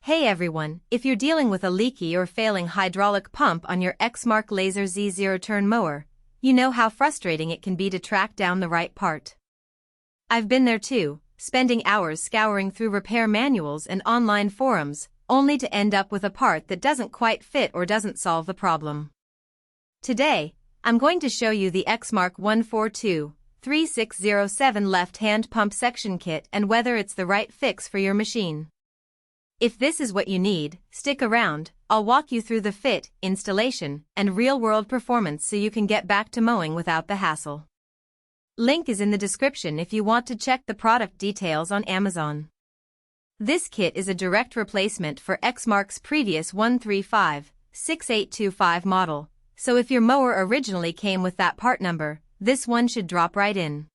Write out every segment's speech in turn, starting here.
Hey everyone, if you're dealing with a leaky or failing hydraulic pump on your Exmark Lazer Z0 turn mower, you know how frustrating it can be to track down the right part. I've been there too, spending hours scouring through repair manuals and online forums, only to end up with a part that doesn't quite fit or doesn't solve the problem. Today, I'm going to show you the Exmark 1423607 left-hand pump section kit and whether it's the right fix for your machine. If this is what you need, stick around. I'll walk you through the fit, installation, and real-world performance so you can get back to mowing without the hassle. Link is in the description if you want to check the product details on Amazon. This kit is a direct replacement for Exmark's previous 1356825 model, so if your mower originally came with that part number, this one should drop right in.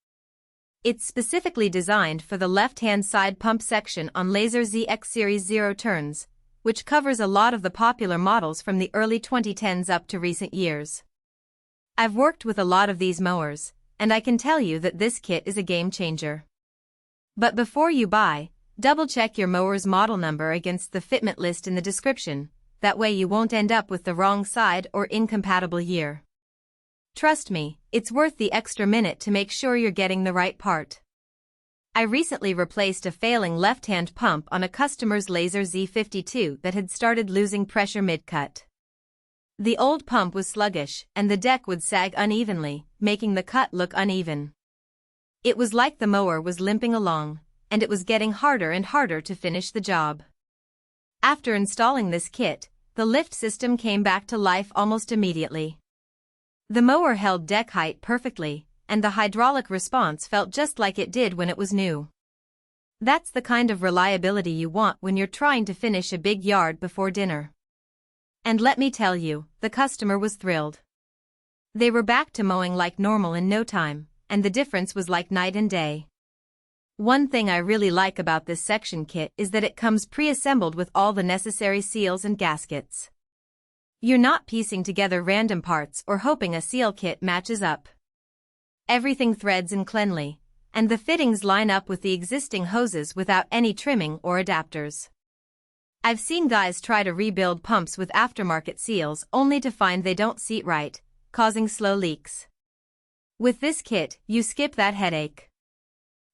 It's specifically designed for the left-hand side pump section on Lazer ZX Series 0 turns, which covers a lot of the popular models from the early 2010s up to recent years. I've worked with a lot of these mowers, and I can tell you that this kit is a game changer. But before you buy, double-check your mower's model number against the fitment list in the description, that way you won't end up with the wrong side or incompatible year. Trust me, it's worth the extra minute to make sure you're getting the right part. I recently replaced a failing left-hand pump on a customer's Lazer Z52 that had started losing pressure mid-cut. The old pump was sluggish, and the deck would sag unevenly, making the cut look uneven. It was like the mower was limping along, and it was getting harder and harder to finish the job. After installing this kit, the lift system came back to life almost immediately. The mower held deck height perfectly, and the hydraulic response felt just like it did when it was new. That's the kind of reliability you want when you're trying to finish a big yard before dinner. And let me tell you, the customer was thrilled. They were back to mowing like normal in no time, and the difference was like night and day. One thing I really like about this section kit is that it comes pre-assembled with all the necessary seals and gaskets. You're not piecing together random parts or hoping a seal kit matches up. Everything threads and cleanly, and the fittings line up with the existing hoses without any trimming or adapters. I've seen guys try to rebuild pumps with aftermarket seals only to find they don't seat right, causing slow leaks. With this kit, you skip that headache.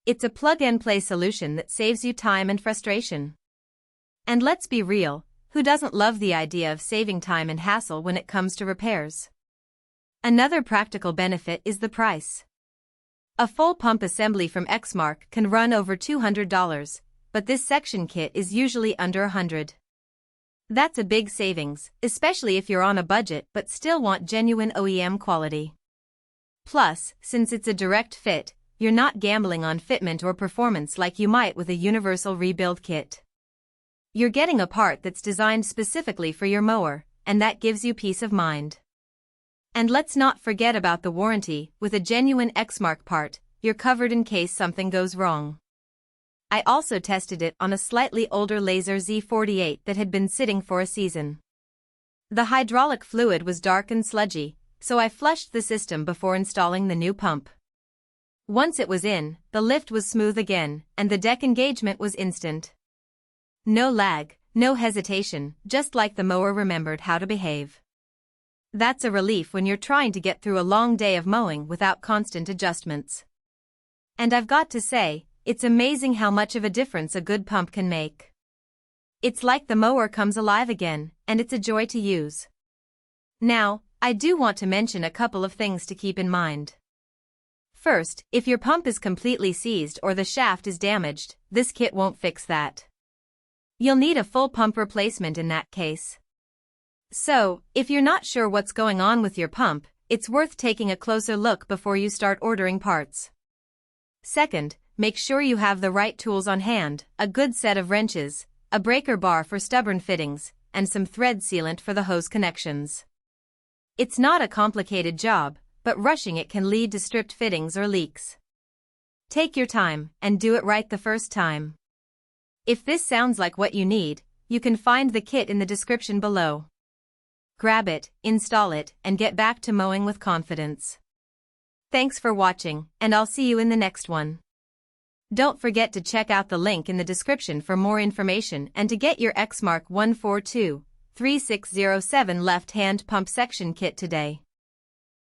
It's a plug-and-play solution that saves you time and frustration. And let's be real, who doesn't love the idea of saving time and hassle when it comes to repairs? Another practical benefit is the price. A full pump assembly from Exmark can run over $200, but this section kit is usually under $100. That's a big savings, especially if you're on a budget but still want genuine OEM quality. Plus, since it's a direct fit, you're not gambling on fitment or performance like you might with a universal rebuild kit. You're getting a part that's designed specifically for your mower, and that gives you peace of mind. And let's not forget about the warranty. With a genuine Exmark part, you're covered in case something goes wrong. I also tested it on a slightly older Lazer Z48 that had been sitting for a season. The hydraulic fluid was dark and sludgy, so I flushed the system before installing the new pump. Once it was in, the lift was smooth again, and the deck engagement was instant. No lag, no hesitation, just like the mower remembered how to behave. That's a relief when you're trying to get through a long day of mowing without constant adjustments. And I've got to say, it's amazing how much of a difference a good pump can make. It's like the mower comes alive again, and it's a joy to use. Now, I do want to mention a couple of things to keep in mind. First, if your pump is completely seized or the shaft is damaged, this kit won't fix that. You'll need a full pump replacement in that case. So, if you're not sure what's going on with your pump, it's worth taking a closer look before you start ordering parts. Second, make sure you have the right tools on hand, a good set of wrenches, a breaker bar for stubborn fittings, and some thread sealant for the hose connections. It's not a complicated job, but rushing it can lead to stripped fittings or leaks. Take your time and do it right the first time. If this sounds like what you need, you can find the kit in the description below. Grab it, install it, and get back to mowing with confidence. Thanks for watching, and I'll see you in the next one. Don't forget to check out the link in the description for more information and to get your Exmark 142-3607 left-hand pump section kit today.